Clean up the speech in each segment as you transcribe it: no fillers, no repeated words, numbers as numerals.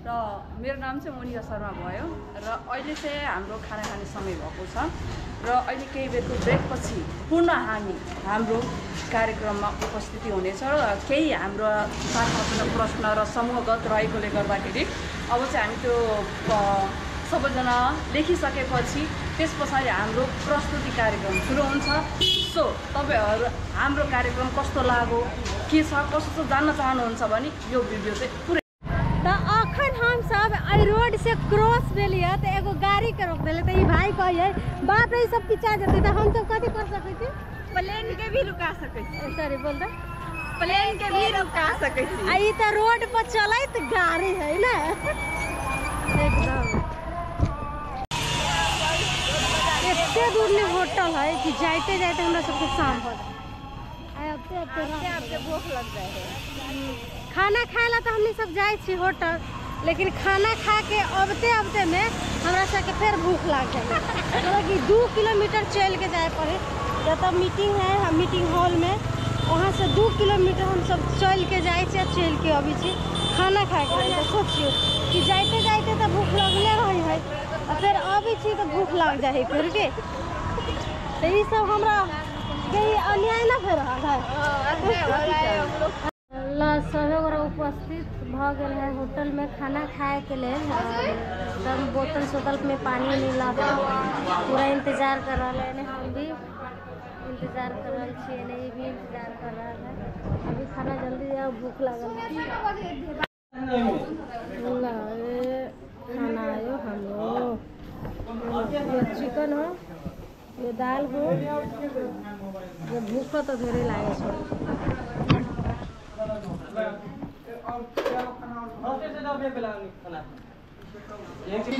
र मेरो नाम चाहिँ मोनिका शर्मा भयो र अहिले चाहिँ हाम्रो खाना खाने समय भएको छ र अहिले केही बेरको ब्रेकपछि पुनः हाम्रो कार्यक्रममा उपस्थिति हुनेछ र केही हाम्रो साथमा प्रश्न र समूहगत रहेकोले गर्दाखेरि अब चाहिँ हामी त्यो सबैजना लेखिसकेपछि त्यस पछाडि हाम्रो प्रस्तुति कार्यक्रम सुरु हुन्छ। सो तपाईहरु हाम्रो कार्यक्रम कस्तो लाग्यो के छ कस्तो जान्न चाहनुहुन्छ भने यो भिडियो चाहिँ पुरै तो अखन हम सब आई रोड से क्रॉस भेलिए तो एगो गाड़ी के रोक देले तो ई भाई कहिए बाप रे सब पीछा जते तो हम सब कथि कर सकै छी? प्लेन के भी रुका सकै छी। सॉरी बोल दे प्लेन के भी रुका सकै छी। आ ई तो रोड पर चलत गाड़ी है ना एकदम इतने दूर में होटल है कि जाते जाते हमरा सबके शाम हो जाए। अब भूख लग जाए है। खाना खाएला तो हमने सब जाए छी होटल, लेकिन खाना खा के अबते में हमरा सबके फिर भूख लग जाए। मतलब कि 2 किलोमीटर चल के जाए पड़े। जब मीटिंग है मीटिंग हॉल में, वहाँ से 2 किलोमीटर हम सब चल के जाए चल के अभी छी खाना खा के। तो सोचियो कि जाते जाते तो भूख लगले रही है और फिर अभी छी तो भूख लग जाए फिर के। तो ये सब हमरा यही अन्याय ना फिर रहा है। सभी उपस्थित भ गए है होटल में खाना खाए के लिए। एकदम बोतल में पानी मिला पूरा इंतजार कर रहा है। हम भी इंतजार कर रहे छे, नहीं भी इंतजार कर रहा है। अभी खाना जल्दी जाओ भूख लगल है। खाना आयो हम चिकन हो, ये दाल हो, ये भूख तो धेरै लागे छ।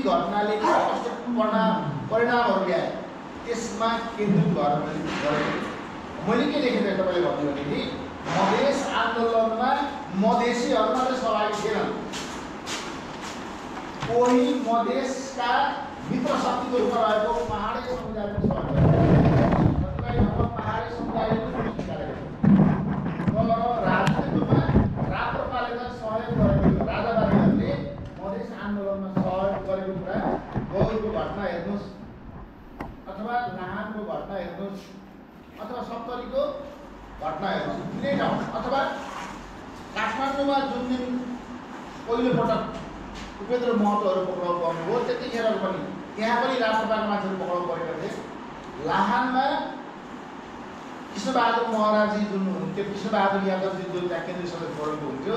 घटनाले परिणामहरू ल्याए त्यसमा केन्द्रित भएर मैले के लेखेँ तपाईँले भन्नु भने मधेस आन्दोलनमा मधेसीहरू मात्रै सहभागी थिएनन्। कोही मधेसका मित्र शक्तिको रूपमा रहेको पहाडी समुदायको सहयोग पहाडी समुदायले राजनीतिमा राप्रपालेका सहयोग गरेको राजावादीहरूले मधेस आन्दोलनमा सहयोग गरेको कुरा गौरको घटना हेर्नुहोस् अथवा लाहानको घटना हेर्नुहोस् अथवा सप्तरीको घटना हेर्नुहोस्, कुनै ठाउँ अथवा काठमाडौँमा जुन दिन पहिलोपटक उपेन्द्र महतोहरू पक्राउ पर्नुभयो त्यतिखेर पनि त्यहाँ पनि राष्ट्रवादका मान्छेहरू पक्राउ परेका थिए। लाहानमा कृष्णबहादुर महराजी जुन हुनुहुन्थ्यो, कृष्णबहादुर यादवजी जो त्यहाँ केन्द्रीय सदस्य फोरमको हुन्थ्यो,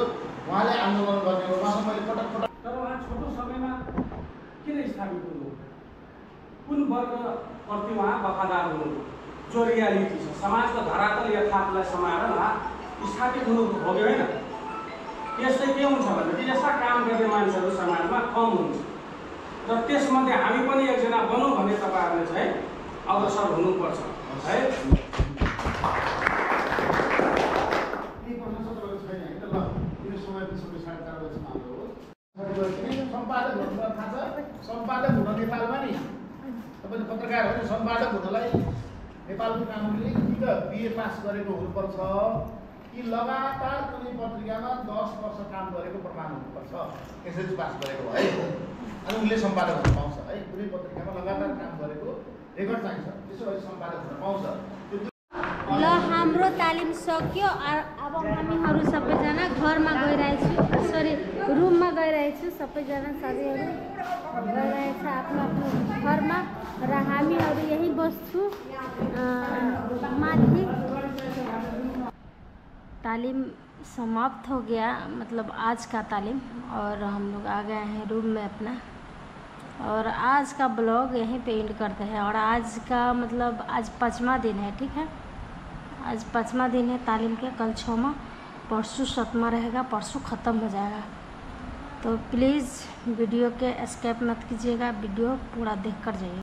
उहाँले आन्दोलन गर्ने उहाँसँग मैले पटक तर उहाँ छोटो समयमा किन स्थापित हुनुभयो? कुन वर्गप्रति उहाँ वफादार हुनुभयो? जो रियालिटी छ समाजको धरातल यथार्थलाई समाएर उहाँ स्थापित हुनु हो कि होइन? यसले के हुन्छ भनेदेखि यस्ता काम गर्ने मान्छेहरू समाजमा कम हुन्छ र त्यसमध्ये हामी पनि एकजना बनौँ भन्ने तपाईँहरूले चाहिँ अग्रसर हुनुपर्छ है। सम्पादक हुन नेपालमा नि तपाईँले पत्रकार हो, सम्पादक हुनलाई नेपालको कानुनले कि त बिए पास गरेको हुनुपर्छ कि लगातार कुनै पत्रिकामा 10 वर्ष काम गरेको प्रमाण हुनुपर्छ। एसएससी पास गरेको है अनि उनले सम्पादक हुन पाउँछ है। कुनै पत्रिकामा लगातार काम गरेको रेकर्ड चाहिन्छ, त्यसो भए सम्पादक हुन पाउँछ। ल हाम्रो तालिम सक्यो। अब हामीहरू सबैजना घरमा गइरहेछु, सरी रुममा गइरहेछु। सबैजना साथीहरू गइरहेछ आफ्नो आफ्नो घरमा र हामीहरू यही बस्छु माथि। तालिम समाप्त हो गया, मतलब आज का तालीम, और हम लोग आ गए हैं रूम में अपना। और आज का ब्लॉग यहीं पे एंड करते हैं। और आज का मतलब आज 5वां दिन है, ठीक है? आज 5वां दिन है तालीम के, कल 6वां, परसों 7वां रहेगा, परसों ख़त्म हो जाएगा। तो प्लीज़ वीडियो के स्किप मत कीजिएगा, वीडियो पूरा देख कर जाइए।